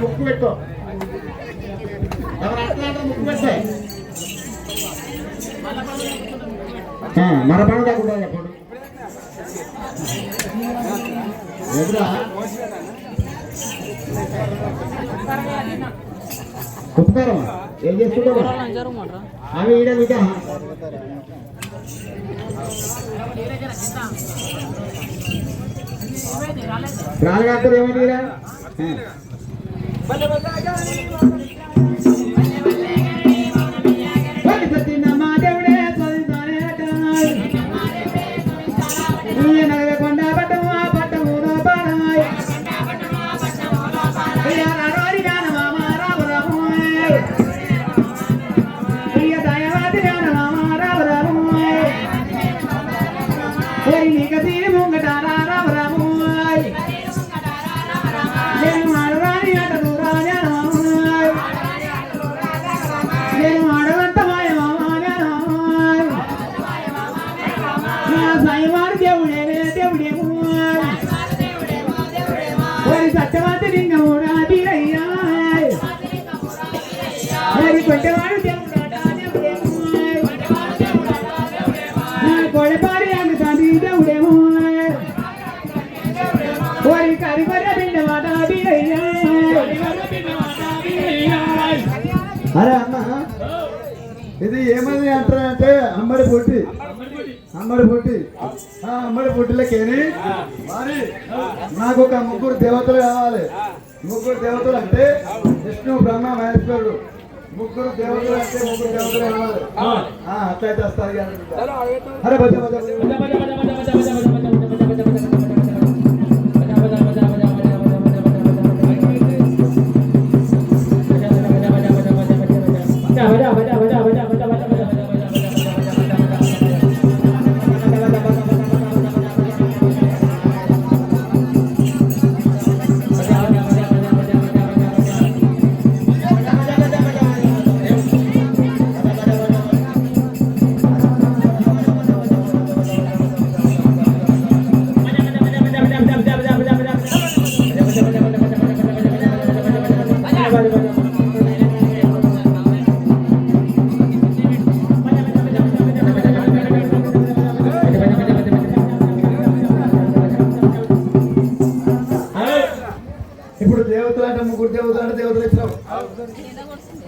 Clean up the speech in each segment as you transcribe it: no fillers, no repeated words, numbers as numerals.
ముక్కు పెట్టుకో ముక్కు పెట్టే మన పని కాకుండా ఎదురా ఉపకారం ఏం చేస్తున్నావు అవి ఈడ బిడ్డ రాజగారు ఏమైంది అరే అన్న ఇది ఏమని అంటారంటే అమ్మడి పొట్టి అమ్మడి పొట్టిలకేని మరి నాకు ఒక ముగ్గురు దేవతలు కావాలి. ముగ్గురు దేవతలు అంటే విష్ణు బ్రహ్మ మహేశ్వరుడు. ముగ్గురు దేవతలు అంటే ముగ్గురు దేవతలు కావాలి. అట్లయితే వస్తారు. అరే బజ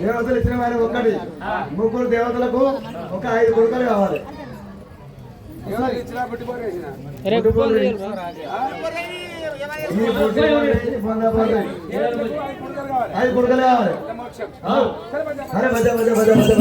దేవతలు ఇచ్చిన ఆయన ఒక్కటి. ముగ్గురు దేవతలకు ఒక 5 కొడుకులు కావాలి. 5 కొడుకులు కావాలి. అరే మజ మజ మజ మజ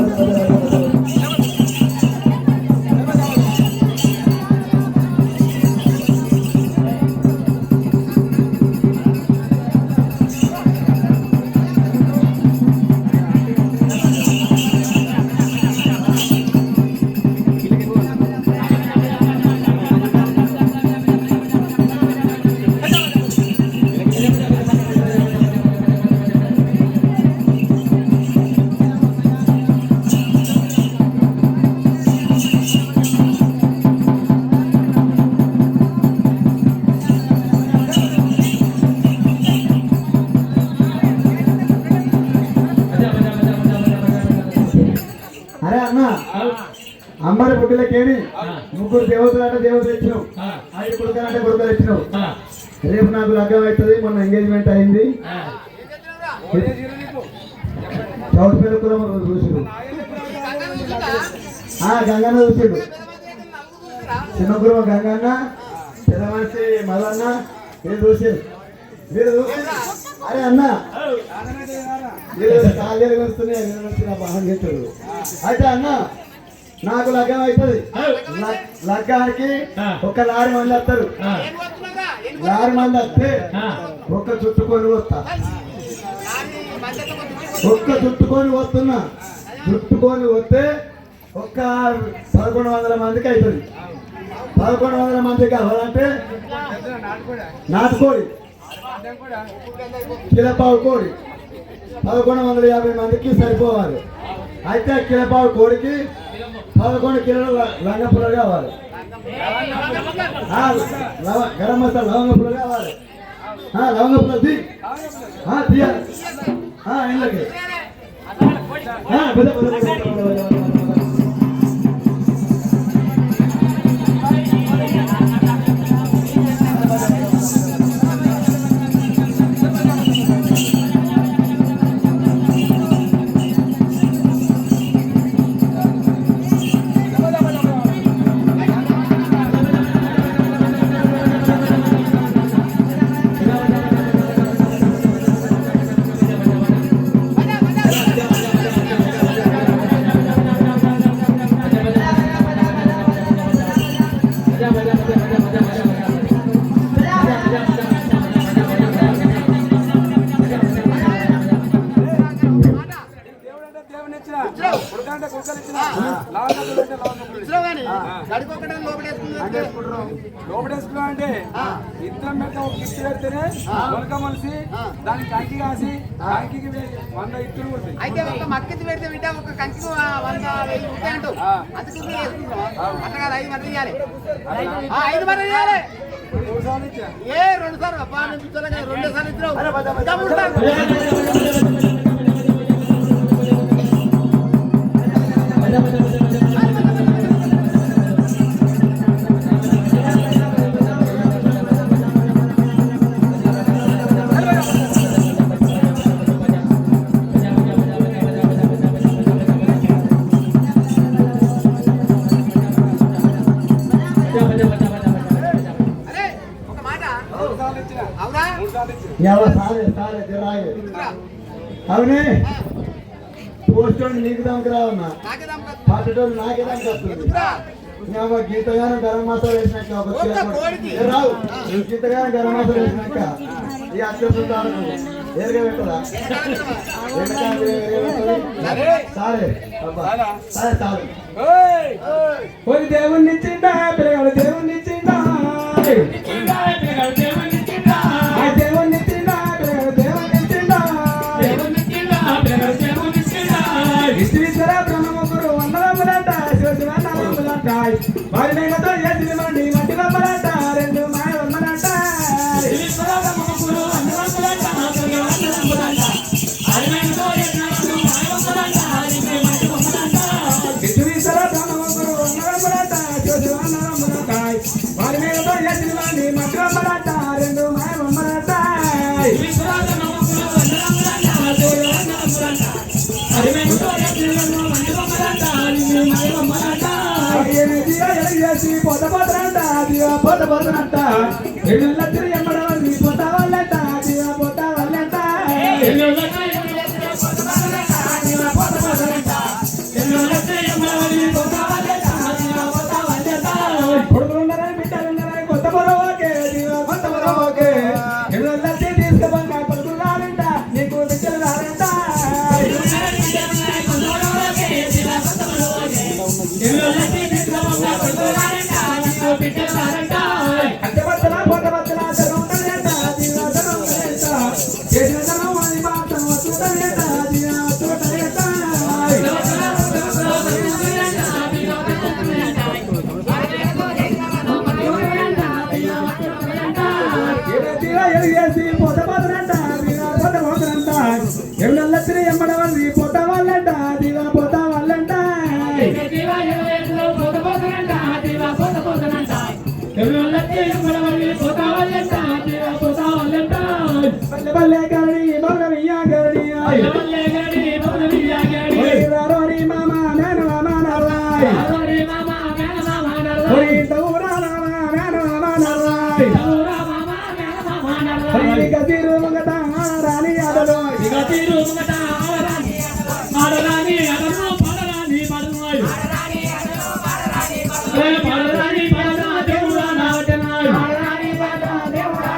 అమ్మడి పుట్టిలకేమి ముగ్గురు దేవతలు అంటే దేవతలు ఇచ్చినావు. 5 కొడుకులు అంటే కొడుకులు ఇచ్చినావు. రేపు నాకు లగ్గం అవుతుంది. మొన్న ఎంగేజ్మెంట్ అయింది. చౌదపేట కులం చూసిడు. గంగన్న చూసిడు. చిన్న కులం గంగన్న, పెద్ద మనిషి మల్లన్న మీరు చూసిరు. అరే అన్న కాలేలు వస్తున్నాయి. నా బాగా చేస్తాడు. అయితే అన్న నాకు లగ్గం అవుతుంది. లగ్గానికి ఒక 6 మంది వస్తారు. లారీ మంది వస్తే ఒక్క చుట్టుకొని వస్తా, ఒక్క చుట్టుకొని వస్తున్నా. చుట్టుకొని వస్తే ఒక్క 1100 మందికి అవుతుంది. 1100 మందికి కావాలంటే నాటుకోడి కిలపావు కోడి 1150 మందికి సరిపోవాలి. అయితే కిలపావు కోడికి 11 కిలోల లంగపుల్ల కావాలి, గరం మసాలా లవంగపుల్ల కావాలి. లవంగపుల్ల తీయాలి ఇళ్ళకి. లోపడేసుకున్నా అంటే ఇద్దరం మీద ఒక కిట్టి పెడితేనే మొలక మలిసి దానికి కంకి కాసి కంకి 100 ఇత్తులు కొడుతుంది. అయితే ఒక మక్కెత్తి పెడితే బిడ్డ ఒక కంకి 100,000 రూపాయలు అంటావు. అందుకు అట్లా కాదు, 5 మంది ఇవ్వాలి. 5 మంది ఇవ్వాలి. 2 సార్లు ఇచ్చా. ఏ 2 సార్లు అబ్బా, 2 సార్లు ఇద్దరు. అవునే పోస్టోడు నీకు దానికి రావన్నా, పాటోడు నాకే దానికి వస్తుంది. గీతగానే గరం మసాలా వేసినాక రావు, గీతగానే గరం మసాలా వేసినాక ఈ అత్యంత ఏరుగా పెట్టదా సరే సరే చాలు. దేవుణ్ణి ఇచ్చిందా పిల్లగాడు, దేవుణ్ణి ఇచ్చిందా విశ్వేశ్వర బ్రహ్మముగ్గురు వందరములంట, శివశివనామములంట, వారి మేఘతో చేసి మండి మట్టి బొమ్మలంట, 2 మాయ బొమ్మలంట. విశ్వేశ్వర బ్రహ్మముగ్గురు వందరములంట, విశ్వేశ్వర బ్రహ్మముగ్గురు వందరములంట, శివశివనామములంట, వారి మేఘతో చేసి మండి మట్టి బొమ్మలంట, 2 మాయ బొమ్మలంట. పొద పొదరంట దివా పొద పొదరంట, ఎల్లుల్లత్రి ఎమ్మడవల్లి పొద వల్లంట దివా పొద వల్లంట, కొడుకులున్నారా బిడ్డలున్నారా కొత్త పొరవోకే దివా కొత్త పొరవోకే, ఎల్లుల్లత్రి తీసుకుపోగా కొడుకులు రాలంట నీకు బిడ్డలు రాలంట. ఎవరల్లత్రి ఎమ్మడవల్లి పొట్ట వాళ్ళంట దివా పొట్ట వాళ్ళంట, బల్లె బల్లె గడి బల్లె గడి రోరి మామ మేన మామ నరాయ్, గతిరు ముంగట రాని అదలో దేవుడా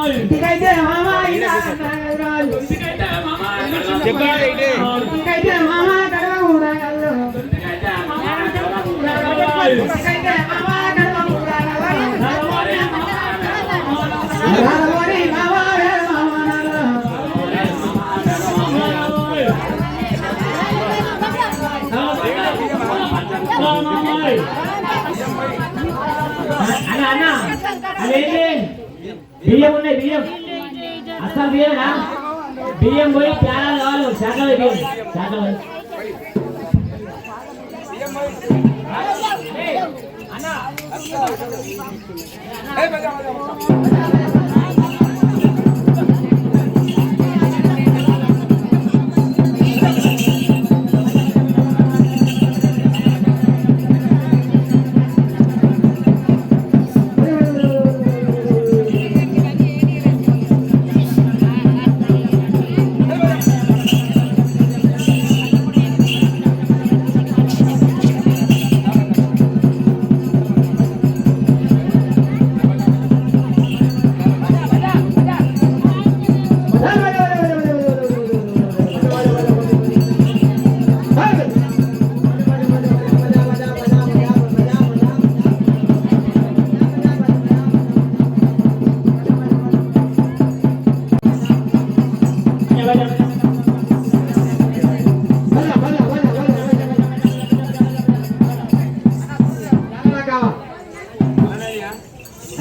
ఇంటికైతే మామా అన్న అదేంటి బియ్యం ఉన్నాయి బియ్యం అసలు బియ్యమేనా బియ్యం పోయి ప్యారాలు కావాలి శాఖలు బియ్యం శాఖలు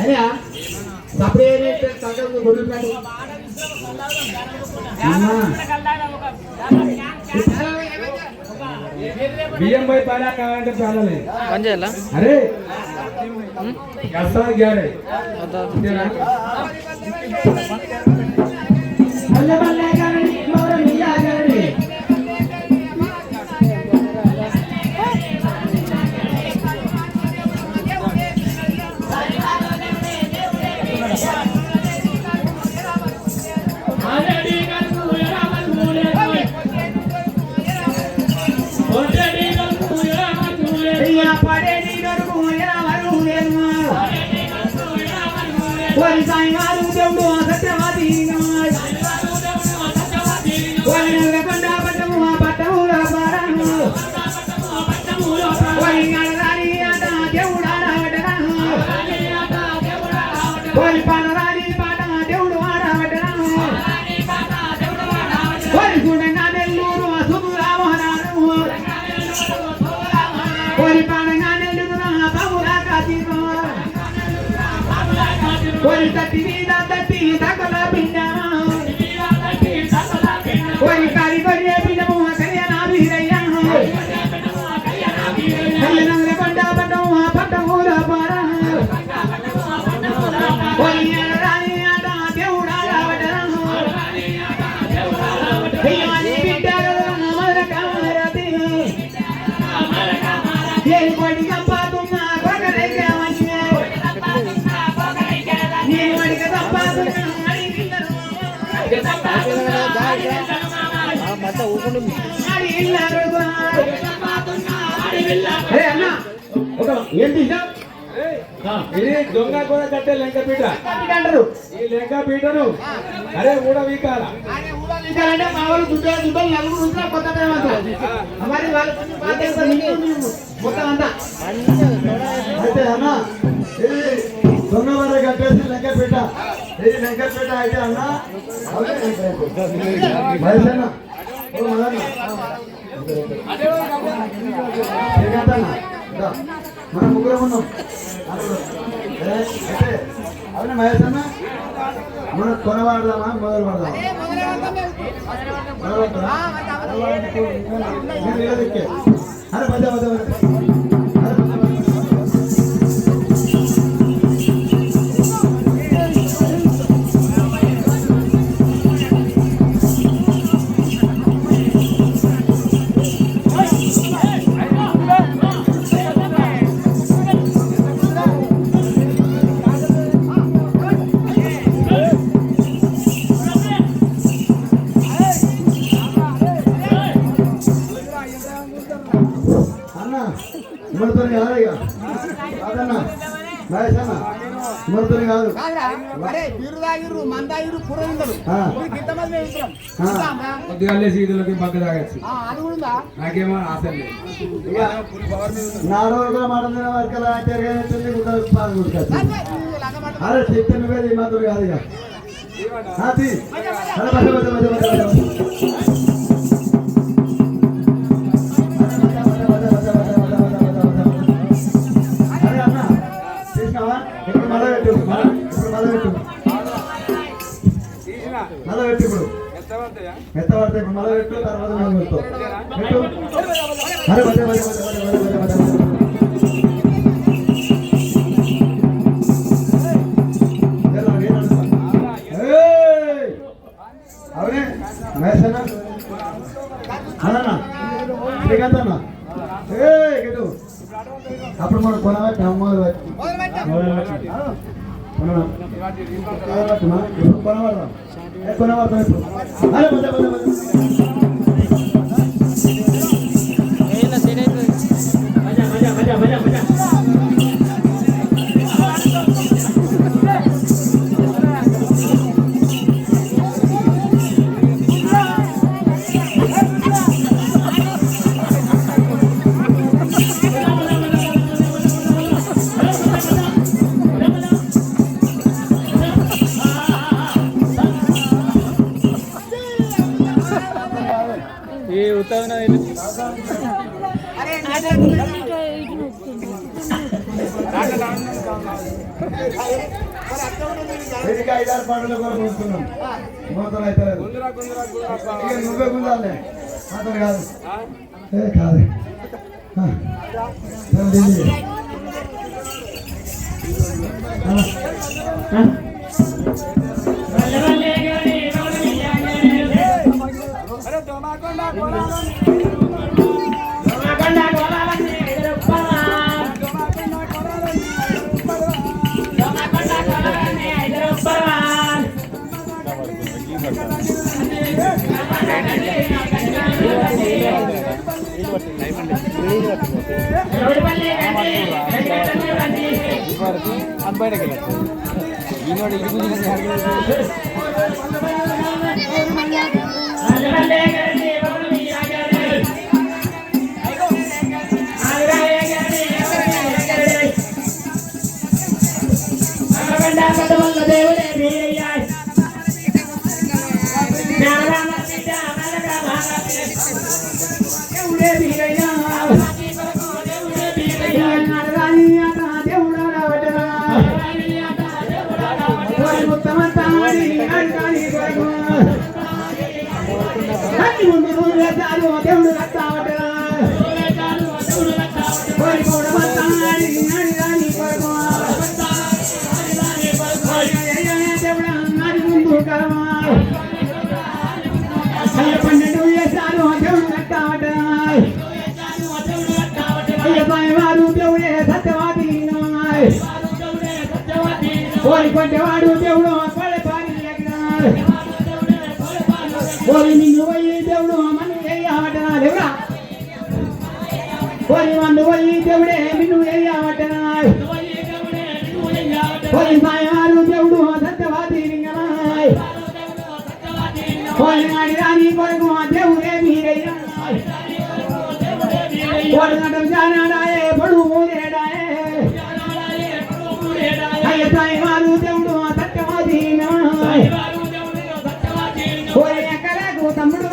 అయ్యా సపరేట్ తగ్గదు గొడుగుతాడు బియ్యం పోయి పాలా కావాలంటే పాలలేదు పని చేయాలా అరే అసలు గ్యారే ఏంటి ఇది దొంగ కూడా కట్టే లెంకపీట అంటారు ఈ లెంకపీటను అరే ఊడ వీకాల అంటే మా వాళ్ళు దుడ్డలు నలుగురు ఉంటున్నారు కొత్త మరి మొత్తం అంతా అయితే అన్న ఇది దొంగ వర కట్టేసి లెంకపీట ఇది లెంకపీట అయితే అన్న వయసన్న మనం ముగ్గురం ఉన్నాం అయితే అవునా మహేష్ అన్న మనం కొనవాడదామా మొదలు పడదామా అరే పదే పదే అన్న మహేష్ అన్న మూర్తుని కాదు కాదురా అరే బీరు తాగిర్రు మంద తాగిర్రు కూర తింటారు ఆ. ఇంతమంది మేము ఇద్దరం ఆ. చూద్దాంరా? పొద్దుగాలే సీతులకి పక్క తాగచ్చు అది కూడా ఉందా నాకేమో ఆశ లేదు ఇక 4 రోజుల మాట తిన వరకు తిరగేస్తుంది గుర్తొచ్చింది అరే చెప్తే నువ్వే ఈ మాత్రం కాదు ఇక తీ. అరే మధ్య మధ్య మధ్య మధ్య మధ్య అరే అన్న చేసినావా ఇప్పుడు మళ్ళా పెట్టు ఇప్పుడు మళ్ళా పెట్టు తీసినా మళ్ళా పెట్టు ఇప్పుడు ఎంత పడతాయా ఎంత పడితే ఇప్పుడు మళ్ళా పెట్టు తర్వాత మనం పెడతాం పెట్టు అరే మధ్య మధ్య మధ్య మధ్య మధ్య మధ్య మధ్య అవునే మహేష్ అన్న అన్న శ్రీకాంత్ అన్న గిటు అప్పుడు మనం కొనబట్టి అమ్మలు బట్టి కొనబడతాం కొనబడతాం ఇప్పుడు అరే మధ్య మధ్య మధ్య ఏ ఉత్తరం అరే వీటికి 5-6 పాటలు కూడా పోస్తున్నాం మూతలు అయితే లేదు ఇక నువ్వే గుంజాలే అతను కాదు కాదు కొట్టేవాడు దేవుడు నిన్ను పోయి దేవుడు మన వేయవటనా మందు పోయి దేవుడే నిన్ను వేయవటనా మాయవాడు దేవుడు సత్యవాది మాడి రాని కొరకు దేవుడే మీరయ్యా జానాడాయే బడు ఊరేడాయే మారు దేవుడు సత్యవాది ఎక్కలకు తమ్ముడు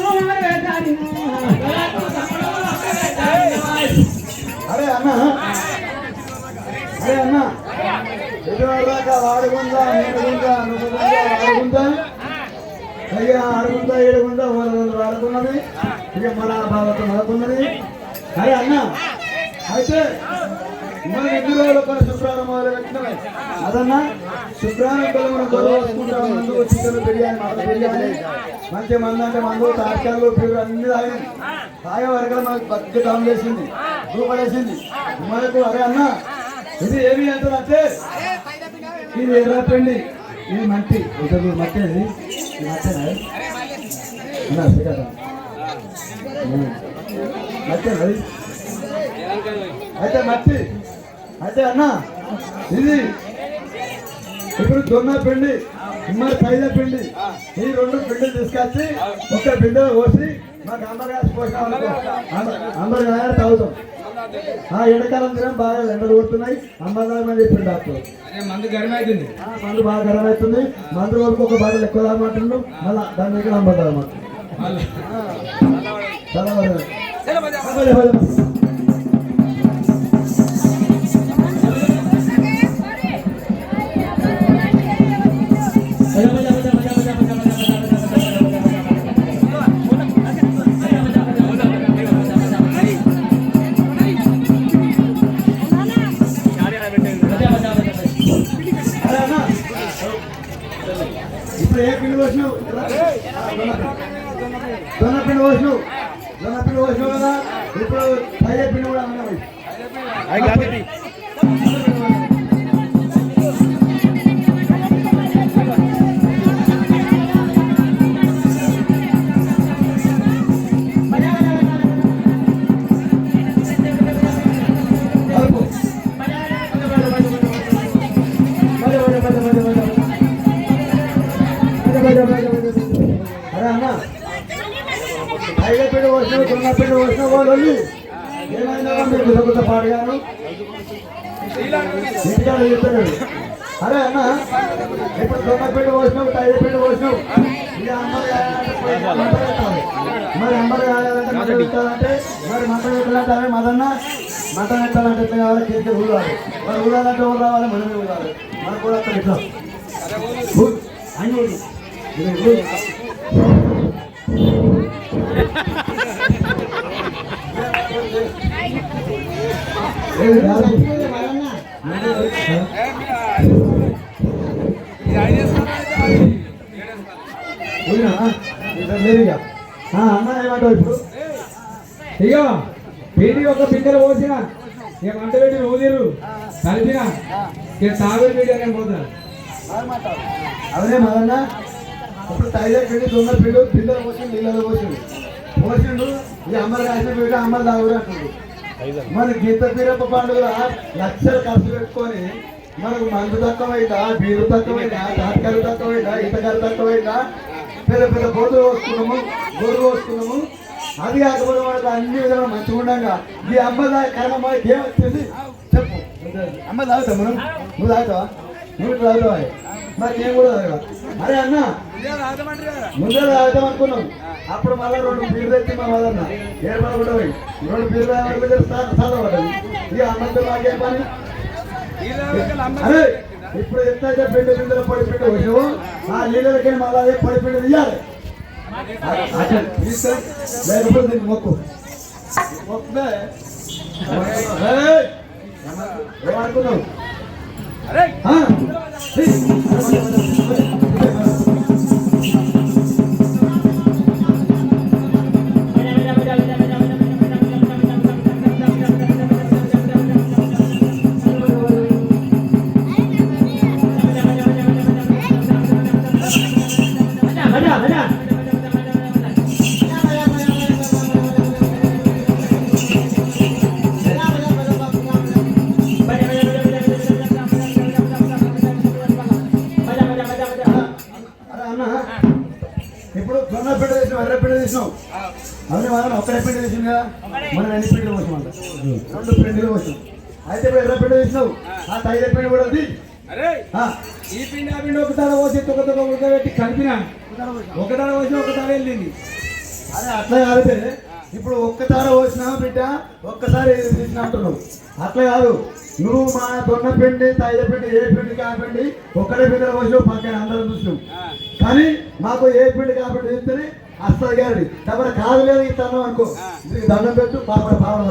అరే అన్న ఎదురుదాకా వాడుకుందా నేడుకుందా వాడుకుందా అయ్యా ఆడుకుందా ఏడుకుందా వాడుకున్నది ఇక మన భావత వాడుకున్నది అరే అన్న అయితే మనం 2 రోజుల పని శుక్రవారం మొదలు పెట్టినమే అదన్నా శుక్రవారం మనం గొడవ వేసుకుంటాం మందు చికెన్ బిర్యానీ మటన్ బిర్యానీ మంచి మందు అంటే మందు తాటకాయలు పీరు అన్ని తాగే వరకు మనకు బతికి డౌన్ చేసింది రూపడేసింది మనకు అరే అన్న ఇది ఏమి అంటారు అంటే ఇది ఎర్రపిండి ఇది మట్టి ఇతరులు మట్టి అది ఇది మట్టేనా మట్టి అది అయితే మట్టి అయితే అన్న ఇది ఇప్పుడు జొన్న పిండి మరి పైన పిండి ఈ రెండు పిండి తీసుకొచ్చి ఒక బిందెలో పోసి మాకు అమ్మగారు పోసినాం అనుకో అందరు తాగుతాం. ఎండాకాలం దినం బాగా ఎండలు కొడుతున్నాయి అమ్మదామని చెప్పింది డాక్టర్. మందు గరం అవుతుంది, మందు బాగా గరం అవుతుంది, మందు వరకు ఒక బాటలు ఎక్కువ తాగమంటుండ్రు, మళ్ళా దాని దగ్గర అమ్మదామన్నమాట. ఇప్పుడు ఏ పిండి పోసినావు? జొన్న పిండి పోసినావు, జొన్న పిండి పోసినావు కదా. ఇప్పుడు పైన పిండి కూడా అన్నావు. అరే అన్న పైన పిండి పోసినావు, జొన్న పిండి పోసినావు వాళ్ళు ఏమైనా మీరు గుర్త పాడగాను ఇంటికాడ చెప్తాడు. అరే అన్న ఇప్పుడు జొన్న పిండి పోసినావు, తైల పిండి పోసినావు, ఇక అమ్మలు కాయాలంటే మరి అమ్మలు కాయాలంటే మంట పెట్టాలంటే మరి మంట పెట్టాలంటే మదన్న మంట పెట్టాలంటే ఎట్లా కావాలి? కేజీ ఊరాలి, మరి ఊరాలంటే ఊరు రావాలి, మనమే ఊరాలి, మనకు కూడా అక్కడ ఇట్లా అని అన్న ఏమంటావు ఇప్పుడు? ఇక పిండి ఒక పిందెలు పోసిన ఇక మంట పెట్టి ఊదిరు కలిపిన ఇక తాగుడు పిండి అనే పోతారు. అవనే మదన్న ఇప్పుడు తైల పిండి జొన్న పిండి పిందెలు పోసిండు, నీళ్ళలో పోసిండు ఈ అమ్మలు కాసిన పిండి అమ్మలు తాగుడు అంటుండ్రు. మన గీత పీరప్ప పండుగ లక్షలు ఖర్చు పెట్టుకొని మనకు మందు తక్కువైందా, బీరు తక్కువైందా, తాటకాయలు తక్కువైందా, ఈతకాయలు తక్కువైందా, పెద్ద పెద్ద బోతులు పోసుకున్నాము, గొర్రెలు పోసుకున్నాము. అది కాకపోతే మనకు అన్ని విధాలు మంచిగా ఉండగా ఈ అమ్మ కర్మ ఏమొచ్చింది చెప్పు. అమ్మ తాగుతావు మనం? నువ్వు తాగుతావా? నువ్వు ఇట్లా తాగుతావా? మరి నేను కూడా తాగా. అరే అన్న ముందే తాగుతాం అనుకున్నాం, అప్పుడు మళ్ళీ 2 బీర్లు తెచ్చి మా వదన్న ఏర్పాటు కూడా పోయి 2 బీర్లు చదవడం ఇక అమ్మతో నాకేం పని. అరే ఇప్పుడు ఎంత పిండి పిండిలో పొడిపిండి వచ్చావు ఆ నీళ్ళకి మళ్ళీ అదే పొడిపిండి తీయాలి. లేకపోతే నీకు మొక్కు మొక్కే ఏమనుకున్నావు? ఇప్పుడు జొన్న పిండి వేసినాం, ఎర్ర పిండి వేసినాం, అవన్నీ మనం ఒక్కడే పిండి వేసింది కదా, మనం 2 పిండిలు పోసామంట, 2 పిండిలు పోసాం. అయితే ఇప్పుడు ఎర్ర పిండి వేసినావు, ఆ తైల పిండి కూడా ఉంది. ఈ పిండి ఆ పిండి ఒకసారి పోసి తొక్క ఉడకబెట్టి కలిపిన ఒకసారి పోసి ఒకసారి వెళ్ళింది. అదే అట్లా కాదు, ఇప్పుడు ఒక్కసారి పోసినా బిడ్డ ఒక్కసారి తీసిన అంటున్నావు. అట్లా కాదు, నువ్వు మా దొన్న పిండి తైల పిండి ఏ పిండి కాపిండి ఒక్కడే పిండిలో పోసినావు, పక్కన అందరం చూసినావు. కానీ మాకు ఏ పిండి కాబట్టి ఇస్తేనే వస్తుంది గారి తప్ప కాదు లేదు ఇస్తాను అనుకో, దండం పెట్టు పాపడ పాపడ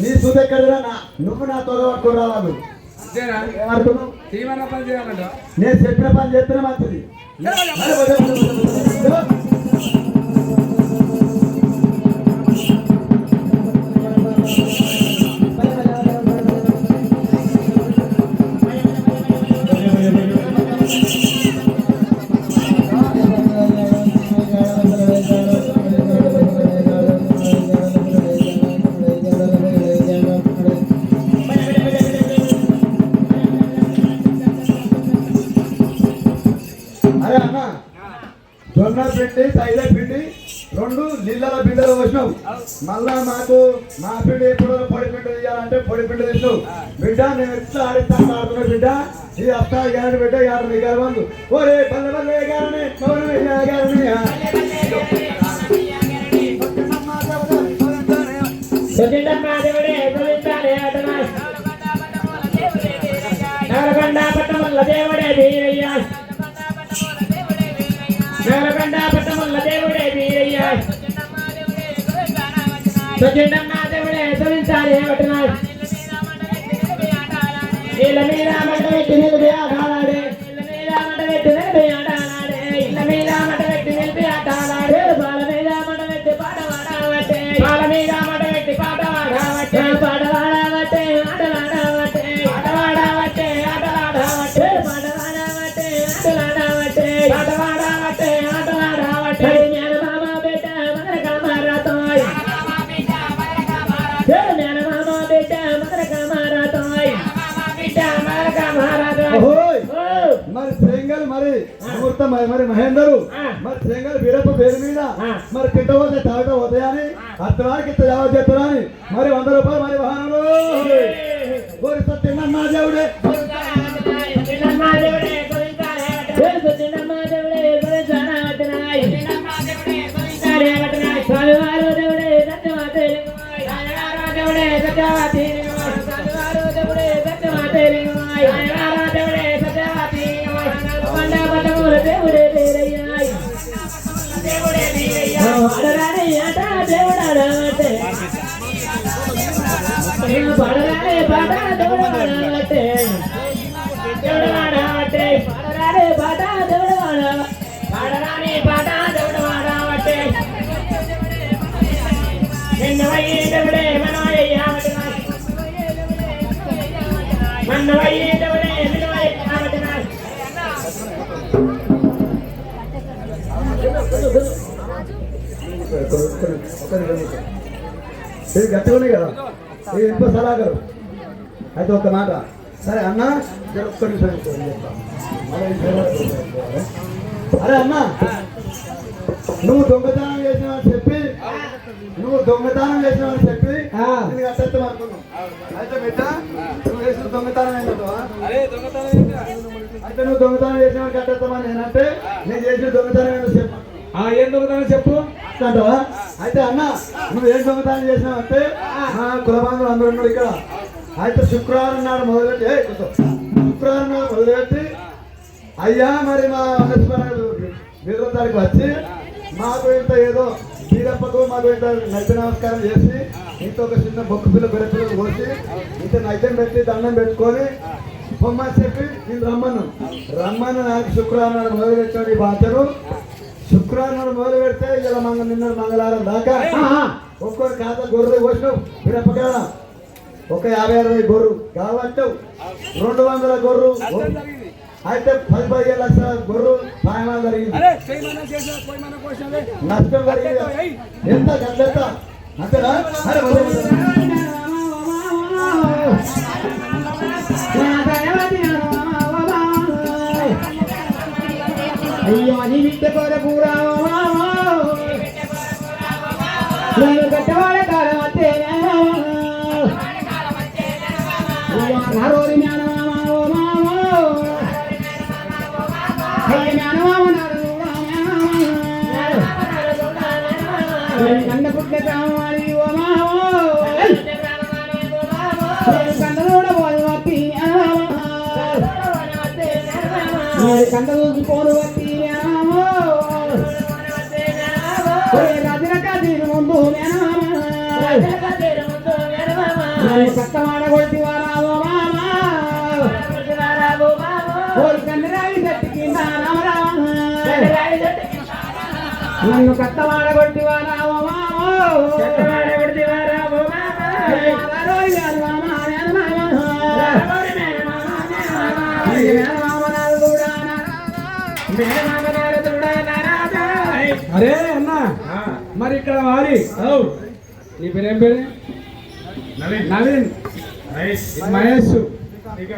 నీ సూది ఎక్కడరా? నువ్వు నా తొల పట్టుకు రావాలి. నేను చెప్పిన పని చేస్తేనే మంచిది. కిల్లల బిడ్డలు వచ్చినావు మళ్ళా మాకు మా పిండి ఎప్పుడు పొడి పిండి తీయాలంటే పొడి పిండి తీసినావు బిడ్డ నేను ఎట్లా ఆడిస్తాను ఆడుతున్నా బిడ్డ ఇది వస్తా గారి బిడ్డ గారు నీ గారు బంధు ఓరే పల్లె పల్లె గారని గారని నరకండ పట్టముల్ల దేవుడే వీరయ్య నరకండ పట్టముల్ల దేవుడే వీరయ్య సజ్జనమ్మ దేవుడే తొలించాలి వటన ఇళ్ళ మీద మంట పెట్టి నిలిపి ఆడాడే ఇళ్ళ మీద మంట పెట్టి నిలిపి ఆడాడే ఇళ్ళ మీద మంట పెట్టి నిలిపి ఆడాడే బాల మీద మంట పెట్టి పాట పాడవట్టే బాల మీద మంట పెట్టి పాట పాడవట్టే పాట పాడవట్టే ఆటలాడవట్టే పాట పాడవట్టే ఆటలాడవట్టే పాట పాడవట్టే ఆటలాడవట్టే పాట పాడవట్టే ఆటలాడవట్టే జ్ఞాన బాబా బేట మదర కామారాతోయ్ జ్ఞాన బాబా బేట మదర కామారాతోయ్ మరి శ్రేంగల్ మరి ముహూర్తం మరి మహేందరు మరి శ్రేంగల్ వీరప్ప పేరు మీద మరి తిట్టబోతే తాగట పోతాయని అత్తవారికి ఇంత జవాబు చెప్తారని మరి 100 రూపాయలు మరి వాహనంలో తిన్నమ్మా దేవుడే ఇది గట్టిగా ఉన్నాయి కదా ఇది ఇంకో సలహాగారు అయితే ఒక మాట సరే అన్న ఒక్క నిమిషం అరే అన్న నువ్వు దొంగతనం చేసినావని చెప్పి నేను కట్టేస్తాం అనుకున్నావు అయితే బిడ్డ నువ్వు చేసిన దొంగతనం ఏంటో అయితే నువ్వు దొంగతనం చేసినావని కట్టేస్తామని నేనంటే నేను చేసిన దొంగతనం ఏంటో చెప్పు ఏం దొంగతనం చెప్పు అంటావా అయితే అన్న నువ్వు ఏం దొంగతనం చేసినావంటే మా కులబాంధులు అందరూ ఉన్నారు ఇక్కడ అయితే శుక్రవారం నాడు మొదలుపెట్టి శుక్రవారం నాడు మొదలుపెట్టి అయ్యా మరి మా వీరతానికి వచ్చి మాకు ఇంత ఏదో వీరప్పకు మాకు ఇంత నైత్య నమస్కారం చేసి ఇంత ఒక చిన్న బొక్కు పిల్ల బెరపిల్లలు కోసి ఇంత నైత్యం పెట్టి దండం పెట్టుకొని పొమ్మని చెప్పి నేను రమ్మను నాకు శుక్రవారం నాడు మొదలు పెట్టాడు ఈ బాధ్యను శుక్రవారం నాడు మొదలు పెడితే ఇలా నిన్న మంగళవారం దాకా ఒక్కొక్క ఖాతా గొర్రె పోసినావు వీరప్పకాడ ఒక 50-60 గొర్రు కాబట్టి 200 గొర్రు అయితే 10-15 లక్షల గొర్రు ప్రయాణాలు జరిగింది నష్టం జరిగింది ఎంత గంట అంతేనా అయ్యో అని విద్య కొరకురా కట్టవాడ కాలం అంతే నరోరి కన్న పుట్ల కావాలి ఓ మావో కందలోడ పోయి కంద చూసుకోను వట్టి రజనకాదీని ముందు కట్టమాడ కొట్టి వారావో మామా కన్నరాయి చెట్టుకి నన్ను కట్టమాడ కొట్టి వారావో మామో అరే అన్నా మరి ఇక్కడ వారి నీ పేరేం పేరు నవీన్ మహేష్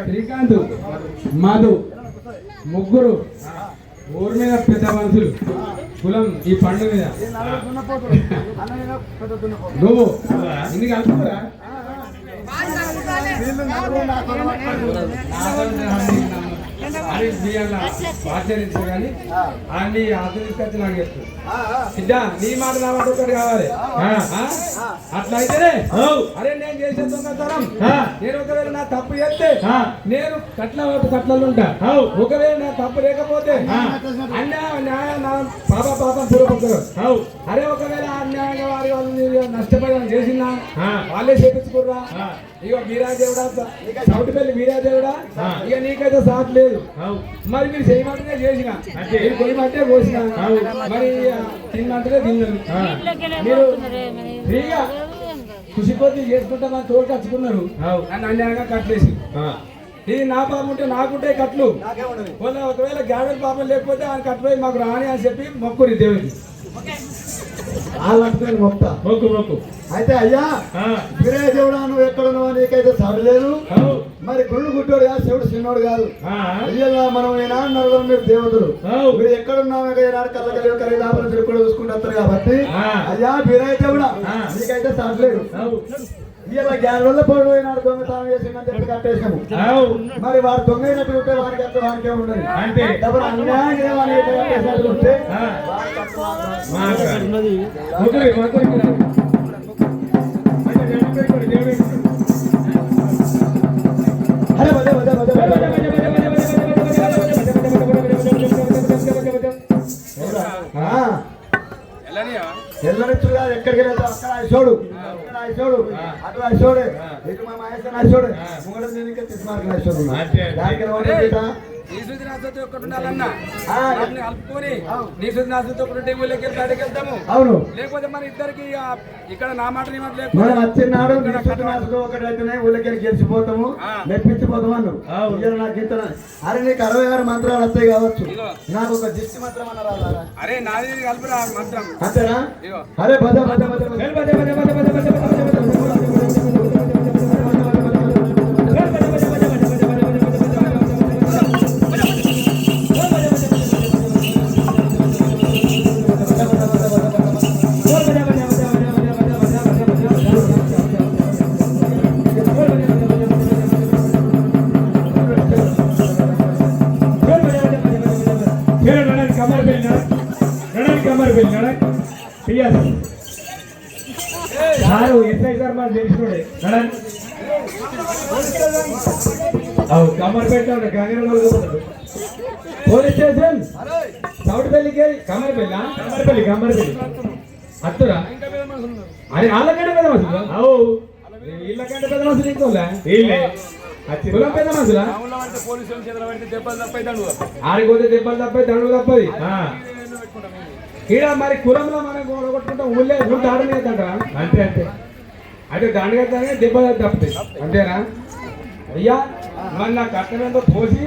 శ్రీకాంత్ మధు ముగ్గురు ఊరి మీద పెద్ద మనుషులు కులం ఈ పండు మీద ఈ నలుగురు దున్నపోతులు. అన్నయ్య పెద్ద దున్నపోతులు. నువ్వు ఇందుకు కలుపుతారా వీళ్ళు నలుగురు నాతో అని ఆచరించు కానీ అన్ని ఆచరించుకొచ్చి నాకు చెప్తాను సిద్ధ నీ మాట నా మాట ఒకటి కావాలి అట్లయితేనే అరే నేను చేసే దొంగతనం నేను ఒకవేళ నా తప్పు చేస్తే నేను కట్లలో ఉంటా ఒకవేళ నా తప్పు లేకపోతే అన్యాయ న్యాయ నా పాపం పూర్వపడతారు అరే ఒకవేళ అన్యాయంగా వారి వాళ్ళు నష్టపడి చేసినా వాళ్ళే చేపించుకుర్రా ఇక మీరాదేవుడా సౌటిపల్లి మీరాదేవుడా ఇక నీకైతే సాట్ లేదు మరి మీరు చేయమంటేనే చేసిన మీరు కొయ్యమంటే పోసిన మరి తినమంటేనే తిన్నారు మీరు ఫ్రీగా ఖుషి కొద్ది చేసుకుంటామని తోడు కచ్చుకున్నారు నన్ను అన్యాయంగా కట్లేసి ఇది నా పాపం ఉంటే నాకుంటే కట్లు ఒకవేళ గాడల పాపం లేకపోతే ఆయన కట్టుపోయి మాకు రాని అని చెప్పి మొక్కురి దేవుడికి వాళ్ళంటుకొని మొక్త మొక్కు అయితే అయ్యా వీరే దేవుడా నువ్వు ఎక్కడున్నావా నీకైతే సడలేదు మరి గుళ్ళు గుడ్డోడు కాదు శివుడు చిన్నోడు కాదు అయ్యా మనం ఈనాడు నలుగురు మీరు దేవతలు మీరు ఎక్కడున్నావు ఈనాడు కళ్ళకలి కలిదాపలు తిరుగుడు చూసుకుంటూ వస్తారు కాబట్టి అయ్యా వీరే దేవుడా నీకైతే సడలేదు ఇలా గ్యారెల్లో పోడు పోయినాడు దొంగతనం చేసిందని చెప్పి కట్టేసాము మరి వాడు దొంగ అయినట్టు ఉంటే వానికి అంత వానికే ఉండదు డబ్బులు అన్యాయంగా వానికి కట్టేసినట్టు ఉంటే అరే ఎల్లరిచ్చుడు కాదు ఎక్కడికి వెళ్తా అక్కడ ఐసోడు అట్లా ఐసోడే ఇటు మా మాయసన్ ఐసోడే ముంగడ నేను ఇంకా తీసుమార్గం ఐసోడు దానికి నీ శుద్ధి నాశతో ఒకటి ఉండాలన్నా కలుపుకొని నీ శుద్ధి నాశతో ఒకటి ఉంటే ఊళ్ళకి బయటకు వెళ్తాము అవును లేకపోతే మన ఇద్దరికి ఇక్కడ నా మాట నీ మాట మనం లేకపోతే వచ్చినాడు నాశతో ఒకటి అయితేనే ఊళ్ళకి గెలిచిపోతాము మెప్పించిపోతాము అన్నావు ఇవాళ నాకు ఇంత అరే నీకు 66 మంత్రాలు వస్తాయి కావచ్చు నాకు ఒక దిష్టి మంత్రం అన్న రాదా అరే నాది కలుపురా మంత్రం అంతేనా అరే పోలీస్ స్టేషన్ సౌటిపల్లికి కమ్మరిపల్లి అత్తురా అది వాళ్ళకంటే పెద్ద మనుషులు వీళ్ళకంటే పెద్ద మనుషులు ఇంకోలే కులం పెద్ద మనుషులా ఆడిపోతే దెబ్బలు తప్పది దండు తప్పది ఈడ మరి కులంలో మనం కొట్టుకుంటాం ఊళ్ళే ఊళ్ళు ఆడలేదంట అంతే అంటే దండు కట్టానే దెబ్బలు తప్పుతాయి అంతేనా అయ్యా మరి నా కట్టడంతో పోసి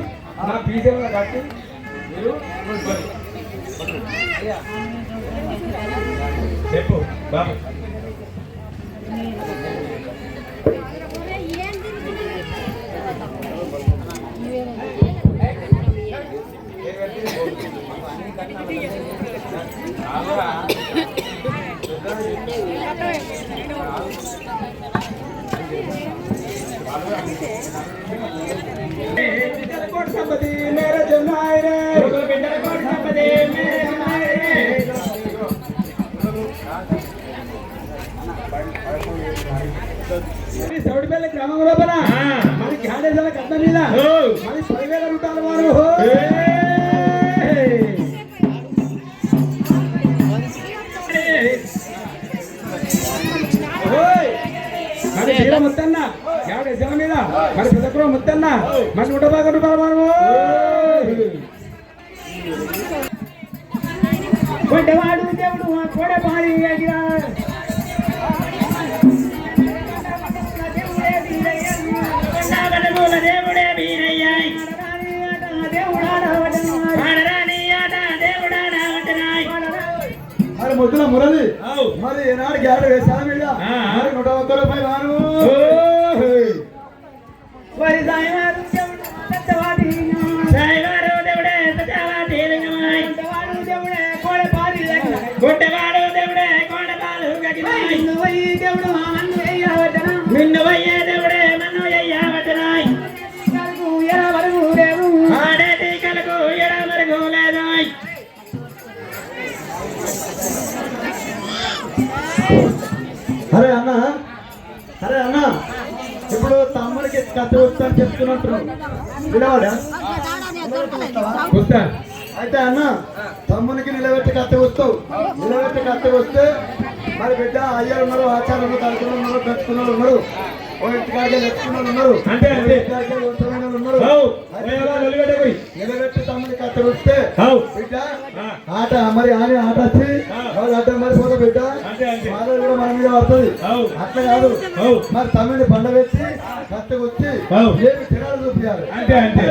నా పీజీలో కట్టి మీరు చెప్పు బాబు मेरे जमाए रे సౌడిపల్లి గ్రామం లోపల మరి గాడేసాల కట్ట మీద మరి 10,000 రూపాయలు వారు మరి జీర ముత్తన్న గాడేసాల మీద మరి పెద్దకురం ముత్తన్న మరి 150 రూపాయలు వారు కొట్టవాడు దేవుడు కొడపాడి మరి ముద్దుల మురళి మరి ఏనాడు గ్యాడు వేసాల మీద మరి 101 రూపాయలు వారు మరి సాయివారు దేవుడే నిన్ను పోయే దేవుడే మన్ను అయ్యవటనాయ్ ఆడేటి కలకు ఎడమరుగు లేదు అరే అన్న ఇప్పుడు తమ్ముడికి కత్తి వస్తా చెప్తున్నట్టు వినవాడా వస్తా అయితే అన్న తమ్మునికి నిలబెట్టి కత్తి వస్తావు నిలబెట్టి కత్తి వస్తే మరి బిడ్డ అయ్యారు ఉన్నారు ఆచార్యులు కలుకులు ఉన్నారు పెట్టుకున్న ఉన్నారు ఓ ఇంటికాడికి నెచ్చుకున్న ఉన్నారు అంతే అంతే ఉన్నారు నిలబెట్టి తమ్ముని కత్తి వస్తే బిడ్డ ఆట మరి ఆని ఆట వచ్చి వాళ్ళు అడ్డ మరిపోతే బిడ్డ వాళ్ళ కూడా మన మీద పడుతుంది అట్లా కాదు మరి తమ్ముని బండ పెట్టి కత్తి వచ్చి ఏమి తినాలి చూపించాలి అంతే అంతే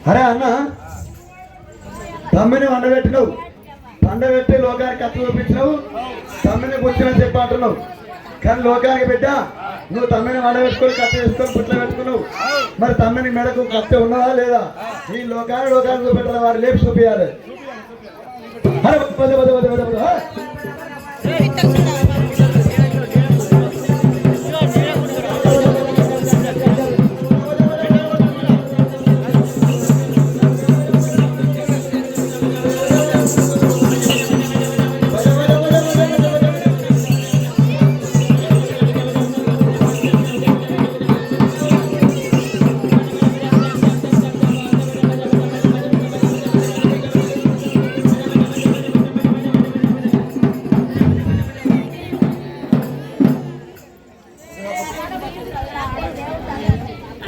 అరే అన్న తమ్మిని వండబెట్టినావు వండబెట్టి లోకానికి కత్తి చూపించినావు తమ్మిని కూర్చుని చెప్పి అంటున్నావు కానీ లోకానికి బిడ్డ నువ్వు తమ్మిని వండబెట్టుకొని కత్తి వేసుకొని పుట్ల పెట్టుకున్నావు మరి తమ్మిని మెడకు కత్తి ఉన్నదా లేదా ఈ లోకాన్ని చూపెట్టాలి వారు లేపి చూపించాలి అరే పదే పదే పదే పదే పదే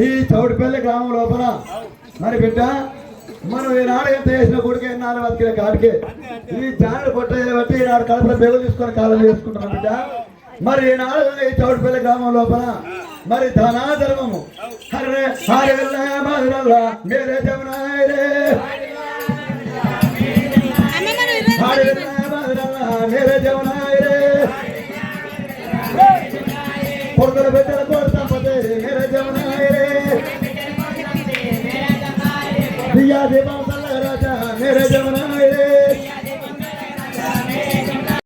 ఈ చౌడిపల్లి గ్రామం లోపల మరి బిడ్డ మనం ఈనాడు ఎంత చేసిన గుడికి ఎన్నాళ్ళు బతికిన కాడికి ఈ జానుడు పొట్టేది బట్టి ఈనాడు కడుపులో బెగులు తీసుకొని కాలం చేసుకుంటున్నాం బిడ్డ మరి ఈనాడు ఈ చౌడిపల్లి గ్రామం లోపల మరి ధనాధర్మము హరే హరి మేరే జమునాయరే మేరే జమునాయరే కొడుకుల బిడ్డల కోరుతా పోతే మేరే జమునాయరే दिया देवा